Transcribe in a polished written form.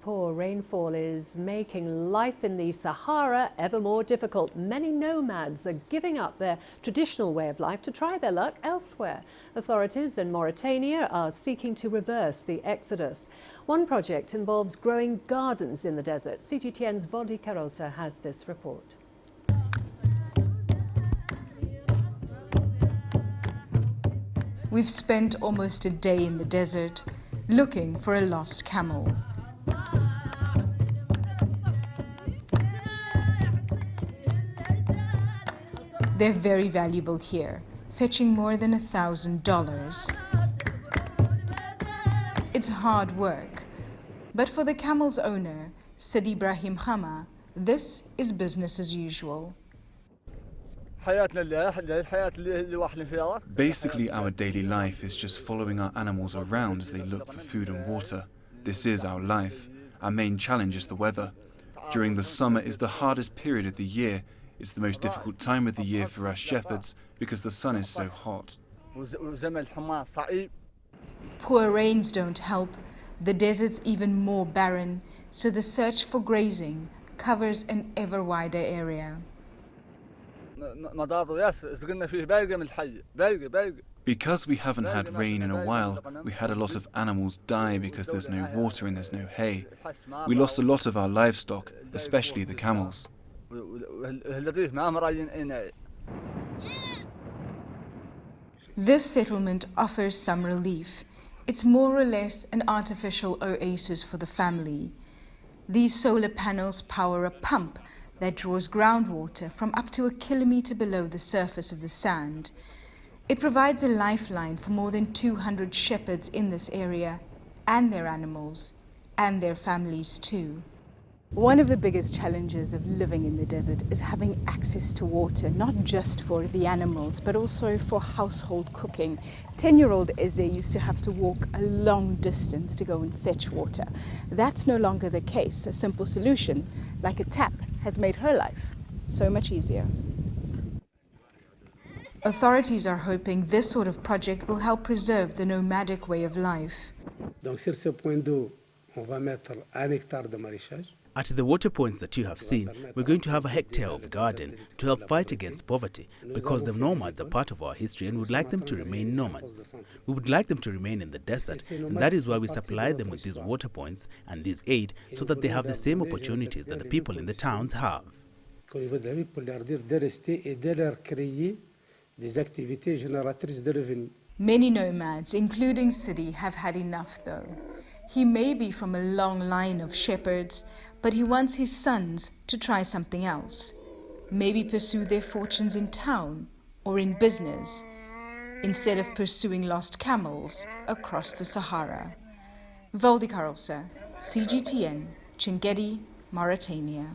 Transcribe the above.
Poor rainfall is making life in the Sahara ever more difficult. Many nomads are giving up their traditional way of life to try their luck elsewhere. Authorities in Mauritania are seeking to reverse the exodus. One project involves growing gardens in the desert. CGTN's Vauldi Carelse has this report. We've spent almost a day in the desert looking for a lost camel. They're very valuable here, fetching more than $1,000. It's hard work, but for the camel's owner, Sid Ibrahim Hama, this is business as usual. Basically, our daily life is just following our animals around as they look for food and water. This is our life. Our main challenge is the weather. During the summer is the hardest period of the year. It's the most difficult time of the year for us shepherds because the sun is so hot. Poor rains don't help. The desert's even more barren, so the search for grazing covers an ever wider area. Because we haven't had rain in a while, we had a lot of animals die because there's no water and there's no hay. We lost a lot of our livestock, especially the camels. This settlement offers some relief. It's more or less an artificial oasis for the family. These solar panels power a pump that draws groundwater from up to 1 kilometer below the surface of the sand. It provides a lifeline for more than 200 shepherds in this area, and their animals, and their families too. One of the biggest challenges of living in the desert is having access to water, not just for the animals, but also for household cooking. 10-year-old Eze used to have to walk a long distance to go and fetch water. That's no longer the case. A simple solution, like a tap, has made her life so much easier. Authorities are hoping this sort of project will help preserve the nomadic way of life. Donc sur ce point d'eau, on va mettre 1 hectare de maraîchage. At the water points that you have seen, we're going to have a hectare of garden to help fight against poverty, because the nomads are part of our history and would like them to remain nomads. We would like them to remain in the desert, and that is why we supply them with these water points and this aid so that they have the same opportunities that the people in the towns have. Many nomads, including Sidi, have had enough though. He may be from a long line of shepherds, but he wants his sons to try something else. Maybe pursue their fortunes in town or in business, instead of pursuing lost camels across the Sahara. Vauldi Carelse, CGTN, Chinguetti, Mauritania.